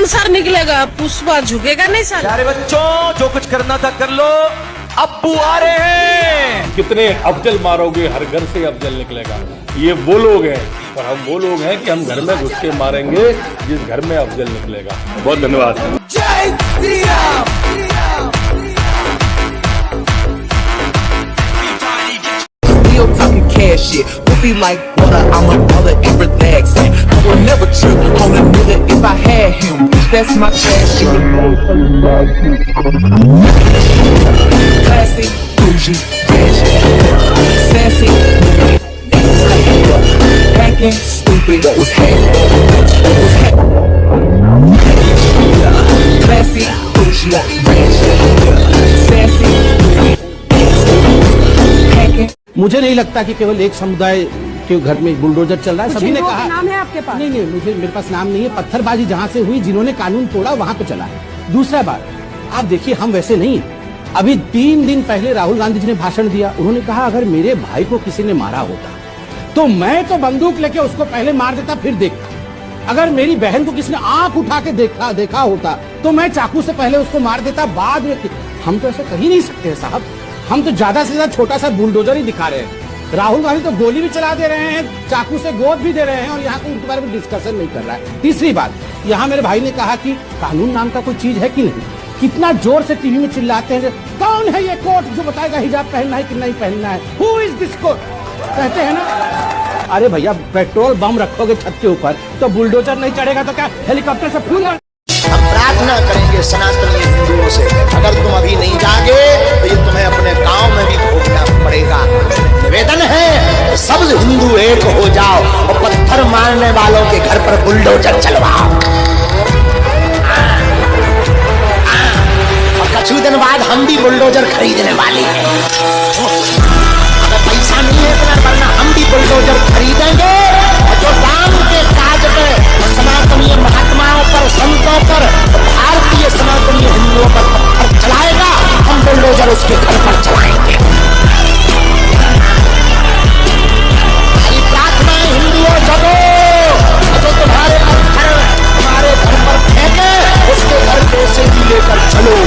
संसार निकलेगा, पुष्पा झुकेगा नहीं साला। प्यारे बच्चों, जो कुछ करना था कर लो, अब्बू आ रहे हैं। कितने अफजल मारोगे, हर घर से अफजल निकलेगा। ये वो लोग हैं, और हम वो लोग हैं कि हम घर में घुस के मारेंगे जिस घर में अफजल निकलेगा। बहुत धन्यवाद। जय Shri Ram. Still talking cash shit, goofy like water, I'm a baller and relaxing. I would never trip on a nigga if I had him, that's my cash shit. Classy, bougie, ratchet, sassy, hacking, stupid, was classy, bougie, ratchet, sassy, hacking. मुझे नहीं लगता कि केवल एक समुदाय के घर में बुलडोजर चल रहा है। सभी ने कहा नाम है आपके पास? नहीं, मेरे पास नाम नहीं है। पत्थरबाजी जहां से हुई, जिन्होंने कानून तोड़ा वहां पे चला है। दूसरा बात, आप देखिए, हम वैसे नहीं हैं। अभी 3 दिन पहले राहुल गांधी जी ने भाषण दिया। उन्होंने कहा अगर मेरे भाई को किसी ने मारा होता तो मैं तो बंदूक लेके उसको पहले मार देता, फिर देखता। अगर मेरी बहन को किसी ने आंख उठा के देखा होता तो मैं चाकू से पहले उसको मार देता, बाद में। हम तो ऐसा कर ही नहीं सकते साहब। हम तो ज्यादा से ज्यादा छोटा सा बुलडोजर ही दिखा रहे हैं। राहुल गांधी तो गोली भी चला दे रहे हैं, चाकू से गोद भी दे रहे हैं, और यहाँ कोई उनके बारे में डिस्कशन नहीं कर रहा है। तीसरी बात, यहाँ मेरे भाई ने कहा कि कानून नाम का कोई चीज है कि नहीं। कितना जोर से टीवी में चिल्लाते हैं, कौन है ये कोर्ट जो बताएगा हिजाब पहनना है कि नहीं पहनना है, हु इज दिस कोर्ट, कहते हैं ना। अरे भैया, पेट्रोल बम रखोगे छत के ऊपर तो बुलडोजर नहीं चढ़ेगा तो क्या हेलीकॉप्टर से फूल। हम प्रार्थना करेंगे सनातनी हिंदुओं से, अगर तुम अभी नहीं जागे तो ये तुम्हें अपने गांव में भी भोगना पड़ेगा। निवेदन है सब हिंदू एक हो जाओ और पत्थर मारने वालों के घर पर बुलडोजर चलवाओ। और कुछ दिन बाद हम भी बुलडोजर खरीदने वाले हैं। अगर पैसा नहीं है तो वरना हम भी बुलडोजर खरीदेंगे, और जो राम के काज पे सनातनीय महात्माओं पर, संतों पर, भारतीय सनातनीय हिंदुओं पर पत्थर चलाएगा, हम बुलडोजर उसके घर पर चलाएंगे। हमारी प्रार्थना है, हिंदुओं जगो, जो तुम्हारे पत्थर हमारे घर पर फेंके उसके घर पे से भी लेकर चलो।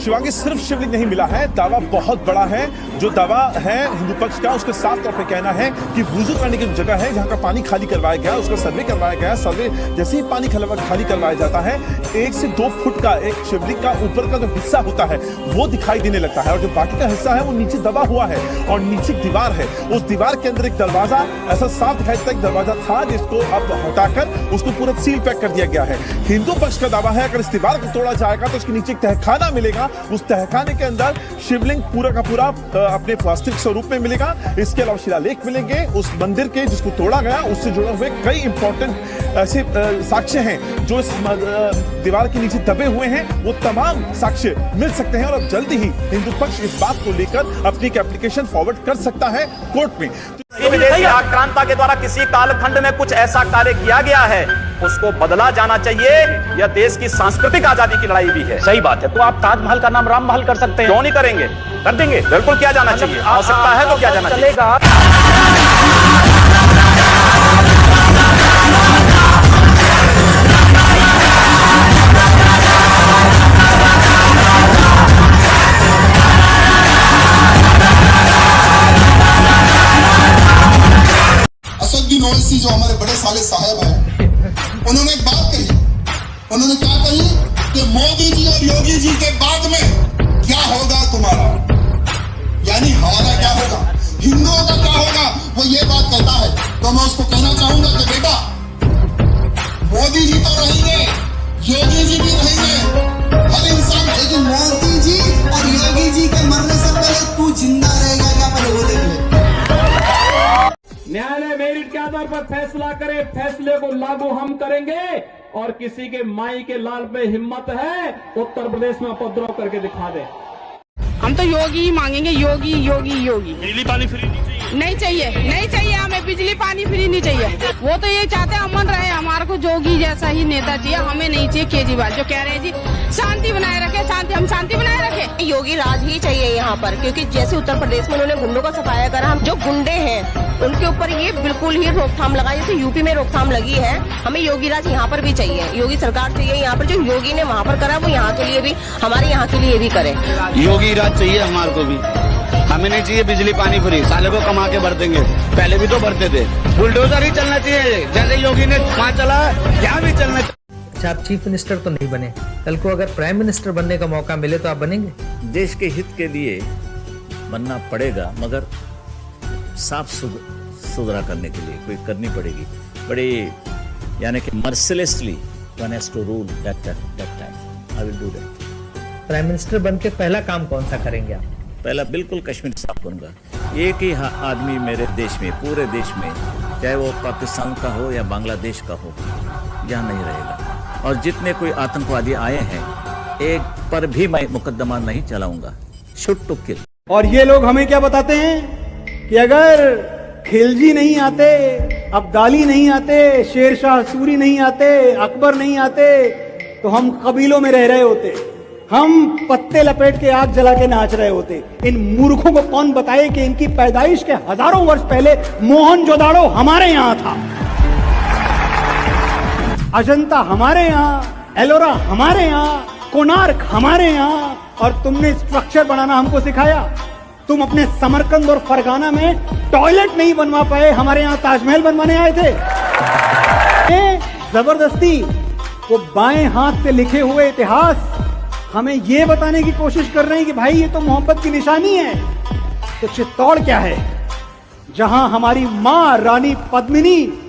शिवांगी, सिर्फ शिवलिंग नहीं मिला है, दावा बहुत बड़ा है। जो दावा है हिंदू पक्ष का, उसके साफ तौर पे कहना है कि वुजू करने की जगह है जहां का पानी खाली करवाया गया, उसका सर्वे करवाया गया। सर्वे जैसे ही पानी खाली करवाया जाता है, 1 से 2 फुट का एक शिवलिंग का ऊपर का जो हिस्सा होता है वो दिखाई देने लगता है, और जो बाकी का हिस्सा है वो नीचे दबा हुआ है, और नीचे दीवार है। उस दीवार के अंदर एक दरवाजा, ऐसा 7 फीट तक दरवाजा था, जिसको अब हटाकर उसको पूरा सील पैक कर दिया गया है। हिंदू पक्ष का दावा है अगर इस दीवार को तोड़ा जाएगा तो उसके नीचे एक तहखाना मिलेगा, उस तहखाने के अंदर शिवलिंग पूरा का पूरा अपने वास्तविक स्वरूप में मिलेगा। इसके अलावा शिलालेख मिलेंगे उस मंदिर के जिसको तोड़ा गया, उससे जुड़े हुए कई इंपॉर्टेंट ऐसे साक्ष्य हैं जो इस दीवार के नीचे दबे हुए हैं। वो तमाम साक्ष्य मिल सकते हैं, और अब जल्दी ही हिंदू पक्ष इस बात को लेकर अपनी एप्लीकेशन फॉरवर्ड कर सकता है कोर्ट में। विदेशी आक्रांता के द्वारा किसी कालखंड में कुछ ऐसा कार्य किया गया है, उसको बदला जाना चाहिए। यह देश की सांस्कृतिक आजादी की लड़ाई भी है। सही बात है। तो आप ताजमहल का नाम राम महल कर सकते हैं, क्यों नहीं करेंगे? कर देंगे, बिल्कुल किया जाना चाहिए। आवश्यकता है तो किया जाना चलेगा। ओवैसी जो हमारे बड़े साले साहब हैं, उन्होंने एक बात कही। उन्होंने क्या कही कि मोदी जी और योगी जी के बाद में क्या होगा तुम्हारा, यानी हमारा क्या होगा, हिंदुओं का क्या होगा, वो ये बात कहता है। तो मैं उसको कहना चाहूंगा कि बेटा, मोदी जी तो रहेंगे, योगी जी भी रहेंगे, हर इंसान, लेकिन मोदी जी और योगी जी के मरने से पहले तू जिंदा रहेगा क्या, पहले वो देख ले। न्यायालय मेरिट के आधार पर फैसला करे, फैसले को लागू हम करेंगे, और किसी के माई के लाल पे हिम्मत है उत्तर प्रदेश में उपद्रव करके दिखा दे। हम तो योगी ही मांगेंगे, योगी योगी योगी। बिजली पानी फ्री नहीं चाहिए। नहीं चाहिए, नहीं चाहिए, हमें बिजली पानी फ्री नहीं चाहिए। वो तो ये चाहते हैं अमन रहे, हमारे को जोगी जैसा ही नेता चाहिए, हमें नहीं चाहिए केजरीवाल जो कह रहे हैं जी शांति बनाए रखे, शांति, हम शांति बनाए रखे। योगी राज ही चाहिए यहाँ पर, क्योंकि जैसे उत्तर प्रदेश में उन्होंने गुंडों का सफाया करा, हम जो गुंडे हैं उनके ऊपर ये बिल्कुल ही रोकथाम लगाई, जैसे यूपी में रोकथाम लगी है, हमें योगी राज यहाँ पर भी चाहिए, योगी सरकार चाहिए यहाँ पर। जो योगी ने वहाँ पर करा वो यहाँ के लिए भी, हमारे यहाँ के लिए भी करे। योगी राज चाहिए हमारे को भी, हमें नहीं चाहिए बिजली पानी फ्री, साले को कमा के भर देंगे, पहले भी तो भरते थे। बुलडोजर ही चलना चाहिए, जैसे योगी ने वहाँ चला यहाँ भी चलना चाहिए। अच्छा, आप चीफ मिनिस्टर तो नहीं बने, कल को अगर प्राइम मिनिस्टर बनने का मौका मिले तो आप बनेंगे? देश के हित के लिए बनना पड़ेगा, मगर साफ सुथरा करने के लिए कोई करनी पड़ेगी। बड़े यानी कि mercilessly one has to rule that time. I will do that. Prime minister बन के पहला काम कौन सा करेंगे आप? पहला बिल्कुल कश्मीर साफ करूंगा। एक ही आदमी मेरे देश में, पूरे देश में, चाहे वो पाकिस्तान का हो या बांग्लादेश का हो, यहाँ नहीं रहेगा। और जितने कोई आतंकवादी आए हैं, एक पर भी मैं मुकदमा नहीं चलाऊंगा। Shoot to kill. और ये लोग हमें क्या बताते हैं कि अगर खिलजी नहीं आते, अब्दाली नहीं आते, शेरशाह सूरी नहीं आते, अकबर नहीं आते, तो हम कबीलों में रह रहे होते, हम पत्ते लपेट के आग जला के नाच रहे होते। इन मूर्खों को कौन बताए कि इनकी पैदाइश के हजारों वर्ष पहले मोहनजोदाड़ो हमारे यहां था, अजंता हमारे यहाँ, एलोरा हमारे यहाँ, कोणार्क हमारे यहाँ, और तुमने स्ट्रक्चर बनाना हमको सिखाया। तुम अपने समरकंद और फरगाना में टॉयलेट नहीं बनवा पाए, हमारे यहाँ ताजमहल बनवाने आए थे। जबरदस्ती वो बाएं हाथ से लिखे हुए इतिहास हमें ये बताने की कोशिश कर रहे हैं कि भाई ये तो मोहब्बत की निशानी है। तो चित्तौड़ क्या है, जहां हमारी मां रानी पद्मिनी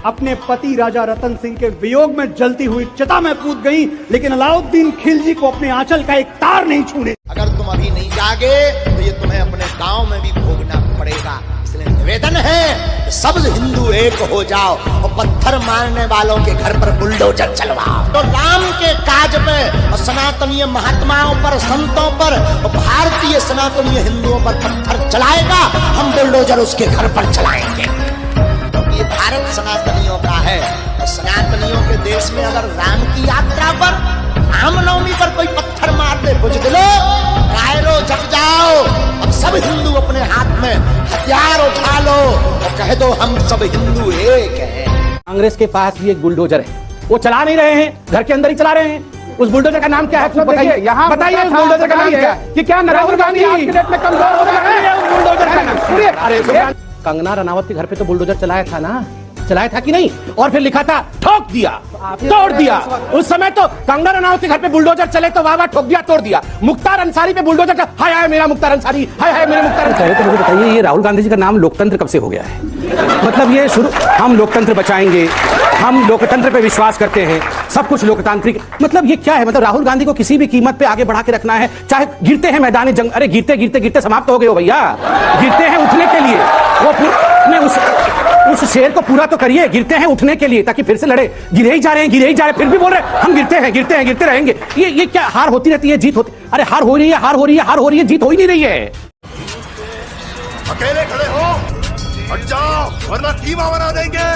अपने पति राजा रतन सिंह के वियोग में जलती हुई चिता में कूद गई, लेकिन अलाउद्दीन खिलजी को अपने आंचल का एक तार नहीं छूने। अगर तुम अभी नहीं जागे तो ये तुम्हें अपने गांव में भी भोगना पड़ेगा। इसलिए निवेदन है, सब हिंदू एक हो जाओ और पत्थर मारने वालों के घर पर बुलडोजर चलवाओ। तो राम के काज पे और सनातनीय महात्माओं पर, संतों पर और भारतीय सनातनीय हिंदुओं पर पत्थर चलाएगा, हम बुलडोजर उसके घर पर चलाएंगे। ये भारत सनातनियों का है, और सनातनियों के देश में अगर राम की यात्रा पर, रामनवमी पर कोई पत्थर मार दे, बुझदिलो, कायरो जग जाओ। अब सब हिंदू अपने हाथ में हथियार उठा लो और कह दो हम सब हिंदू एक हैं। कांग्रेस के पास भी एक बुलडोजर है, वो चला नहीं रहे हैं, घर के अंदर ही चला रहे हैं। उस बुलडोजर का नाम क्या है? बताइए, यहाँ बताइए उस बुलडोजर का नाम क्या है? कि क्या राहुल गांधी आज के डेट में कमजोर हो गए हैं? उस बुलडोजर का नाम, अरे कंगना रनावत के घर पे तो बुलडोजर चलाया था ना, चलाया था कि नहीं? और फिर लिखा था ठोक दिया, तोड़ दिया। उस समय तो कंगना रनावत के घर पे बुलडोजर चले तो वाह वाह, ठोक दिया, तोड़ दिया। मुख्तार अंसारी पे बुलडोजर का, हाय हाय मेरा मुख्तार अंसारी, हाय हाय मेरे मुख्तार अंसारी। तो मुझे बताइए, ये राहुल गांधी जी का नाम लोकतंत्र कब से हो गया है? मतलब ये शुरू, हम लोकतंत्र बचाएंगे, हम लोकतंत्र पे विश्वास करते हैं, सब कुछ लोकतांत्रिक, मतलब ये क्या है? मतलब राहुल गांधी को किसी भी कीमत पे आगे बढ़ा के रखना है, चाहे गिरते हैं मैदानी जंग, अरे गिरते गिरते गिरते समाप्त हो गए हो भैया, गिरते हैं उठने के लिए, वो उस शेर को पूरा तो करिए, गिरते हैं उठने के लिए, ताकि फिर से लड़े। गिरे ही जा रहे हैं, गिरे ही जा रहे हैं, फिर भी बोल रहे हैं हम गिरते हैं, गिरते हैं, गिरते रहेंगे। ये क्या हार होती रहती है, जीत होती? अरे हार हो रही है, हार हो रही है, हार हो रही है, जीत हो ही नहीं रही है। अकेले खड़े हो, हट जाओ वरना टीमा बना देंगे।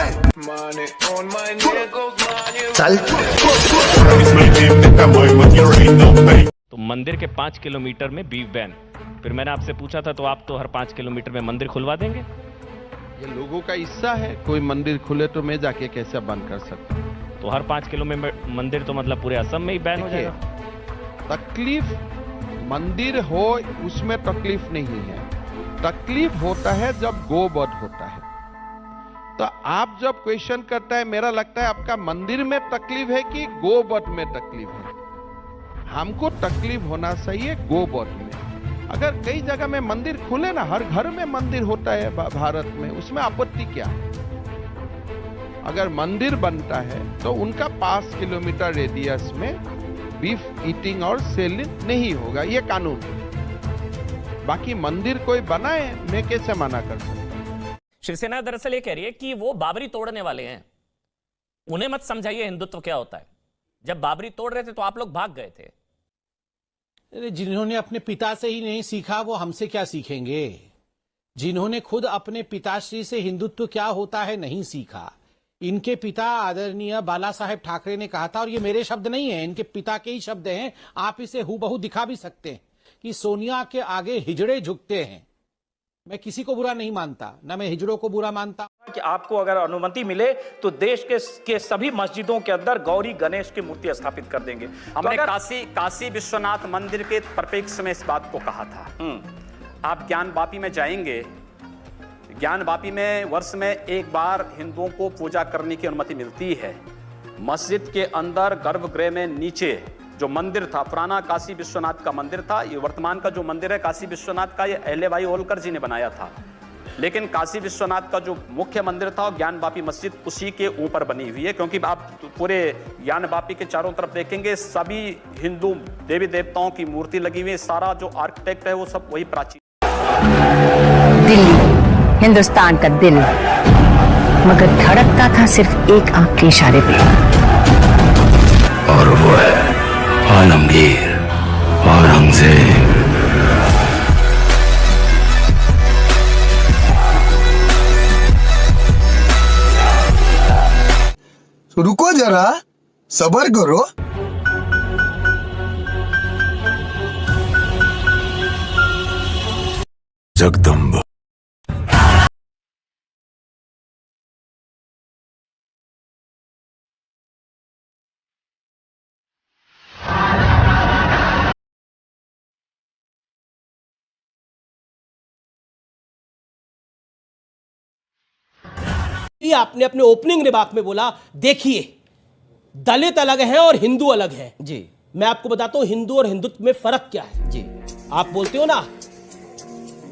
चल तो मंदिर के 5 किलोमीटर में बीफ बैन, फिर मैंने आपसे पूछा था तो आप तो हर 5 किलोमीटर में मंदिर खुलवा देंगे। ये लोगों का हिस्सा है, कोई मंदिर खुले तो मैं जाके कैसे बंद कर सकता हूँ? तो हर 5 किलोमीटर मंदिर तो मतलब पूरे असम में ही बैन हो जाएगा। तकलीफ मंदिर हो उसमें तकलीफ नहीं है, तकलीफ होता है जब गोवध होता है। तो आप जब क्वेश्चन करता है, मेरा लगता है आपका मंदिर में तकलीफ है कि गोवध में तकलीफ है। हमको तकलीफ होना चाहिए गोवध में। अगर कई जगह में मंदिर खुले ना, हर घर में मंदिर होता है भारत में, उसमें आपत्ति क्या है? अगर मंदिर बनता है तो उनका 5 किलोमीटर रेडियस में बीफ ईटिंग और सेलिंग नहीं होगा, ये कानून है। बाकी मंदिर कोई बनाए, मैं कैसे मना कर सकता हूं? शिवसेना दरअसल ये कह रही है कि वो बाबरी तोड़ने वाले हैं, उन्हें मत समझाइए हिंदुत्व क्या होता है। जब बाबरी तोड़ रहे थे तो आप लोग भाग गए थे। जिन्होंने अपने पिता से ही नहीं सीखा वो हमसे क्या सीखेंगे? जिन्होंने खुद अपने पिताश्री से हिंदुत्व क्या होता है नहीं सीखा। इनके पिता आदरणीय बाला साहेब ठाकरे ने कहा था, और ये मेरे शब्द नहीं है, इनके पिता के ही शब्द हैं, आप इसे हूबहू दिखा भी सकते हैं, कि सोनिया के आगे हिजड़े झुकते हैं। मैं किसी को बुरा नहीं मानता, ना मैं हिजड़ों को बुरा मानता। कि आपको अगर अनुमति मिले तो देश के सभी मस्जिदों के अंदर गौरी गणेश की मूर्ति स्थापित कर देंगे। हमने काशी विश्वनाथ मंदिर के परिप्रेक्ष्य में इस बात को कहा था। आप ज्ञानवापी में जाएंगे, ज्ञानवापी में वर्ष में एक बार हिंदुओं को पूजा करने की अनुमति मिलती है। मस्जिद के अंदर गर्भगृह में नीचे जो मंदिर था, पुराना काशी विश्वनाथ का मंदिर था, ये वर्तमान का जो मंदिर है काशी विश्वनाथ का, ये अहल्याबाई होलकर जी ने बनाया था। लेकिन काशी विश्वनाथ का जो मुख्य मंदिर था, ज्ञानवापी मस्जिद उसी के ऊपर बनी हुई है, क्योंकि आप पूरे ज्ञानवापी के चारों तरफ देखेंगे सभी हिंदू देवी देवताओं की मूर्ति लगी हुई है। सारा जो आर्किटेक्ट है वो सब वही प्राचीन। दिल्ली हिंदुस्तान का दिल, मगर धड़कता था सिर्फ एक आंख के इशारे पे, और वो है आलमगीर औरंगजेब। रुको जरा, सब्र करो। जगदम्बा। आपने अपने ओपनिंग रिमार्क में बोला, देखिए दलित अलग है और हिंदू अलग है। जी, मैं आपको बताता हूं हिंदू और हिंदुत्व में फर्क क्या है। जी, आप बोलते हो ना,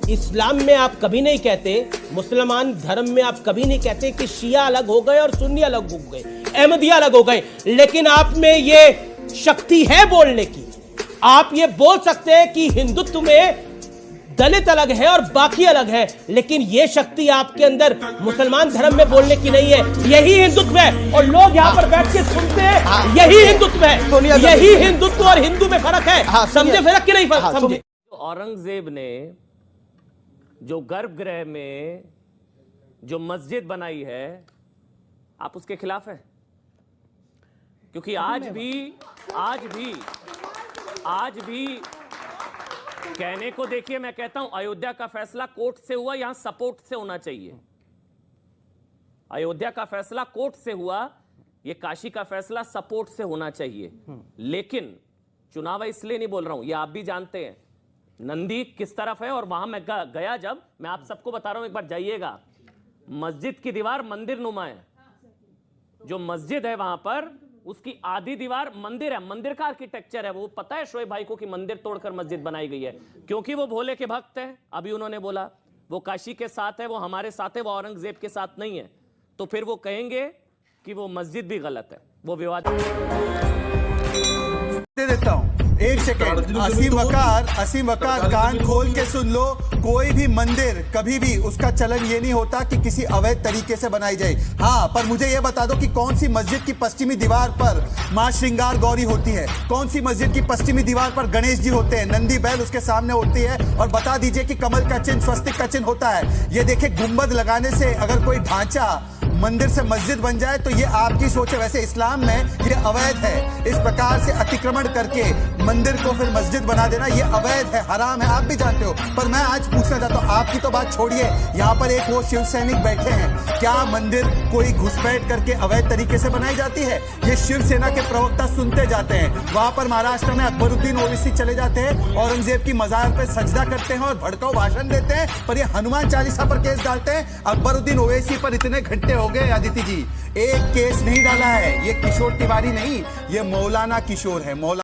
इस्लाम में आप कभी नहीं कहते, मुसलमान धर्म में आप कभी नहीं कहते कि शिया अलग हो गए और सुन्नी अलग हो गए, अहमदिया अलग हो गए, लेकिन आप में ये शक्ति है बोलने की। आप ये बोल सकते हैं कि हिंदुत्व में दलित अलग है और बाकी अलग है, लेकिन ये शक्ति आपके अंदर मुसलमान धर्म में बोलने की नहीं है। यही हिंदुत्व है, और लोग यहाँ पर बैठ के सुनते हैं, यही हिंदुत्व है, यही हिंदुत्व और हिंदू में फर्क है। समझे फर्क कि नहीं फर्क? समझे। औरंगजेब ने जो गर्भगृह में जो मस्जिद बनाई है, आप उसके खिलाफ है? क्योंकि आज भी कहने को देखिए, मैं कहता हूं अयोध्या का फैसला कोर्ट से हुआ, यहां सपोर्ट से होना चाहिए। अयोध्या का फैसला कोर्ट से हुआ, ये काशी का फैसला सपोर्ट से होना चाहिए। लेकिन चुनाव इसलिए नहीं बोल रहा हूं, ये आप भी जानते हैं नंदी किस तरफ है, और वहां मैं गया जब, मैं आप सबको बता रहा हूं, एक बार जाइएगा। मस्जिद की दीवार मंदिर नुमा है, जो मस्जिद है वहां पर उसकी आधी दीवार मंदिर है, मंदिर का आर्किटेक्चर है। वो पता है शोएब भाई को कि मंदिर तोड़कर मस्जिद बनाई गई है, क्योंकि वो भोले के भक्त हैं। अभी उन्होंने बोला वो काशी के साथ है, वो हमारे साथ है, वो औरंगजेब के साथ नहीं है, तो फिर वो कहेंगे कि वो मस्जिद भी गलत है, वो विवाद दे देता हूं। एक सेकेंड, असीम वकार कान खोल के सुन लो। कोई भी मंदिर कभी भी उसका चलन ये नहीं होता कि किसी अवैध तरीके से बनाई जाए। हाँ, पर मुझे ये बता दो कि कौन सी मस्जिद की पश्चिमी दीवार पर मां श्रृंगार गौरी होती है, कौन सी मस्जिद की पश्चिमी दीवार पर गणेश जी होते हैं, नंदी बैल उसके सामने होती है, और बता दीजिए कि कमल का चिन्ह, स्वस्तिक का चिन्ह होता है। ये देखिए, गुंबद लगाने से अगर कोई ढांचा मंदिर से मस्जिद बन जाए तो ये आपकी सोच है। वैसे इस्लाम में ये अवैध है, इस प्रकार से अतिक्रमण करके मंदिर को फिर मस्जिद बना देना ये अवैध है, हराम है, आप भी जानते हो। पर मैं आज पूछना चाहता हूँ, आपकी तो बात छोड़िए, यहाँ पर एक वो शिव सैनिक बैठे हैं, क्या मंदिर कोई घुसपैठ करके अवैध तरीके से बनाई जाती है? ये शिवसेना के प्रवक्ता सुनते जाते हैं। वहां पर महाराष्ट्र में अकबरुद्दीन ओवैसी चले जाते हैं, औरंगजेब की मजार पे सजदा करते हैं और भड़काऊ भाषण देते हैं, पर ये हनुमान चालीसा पर केस डालते हैं। अकबरुद्दीन ओवैसी पर इतने घंटे हो गए आदित्य जी, एक केस नहीं डाला है। ये किशोर तिवारी नहीं, ये मौलाना किशोर है, मौलाना।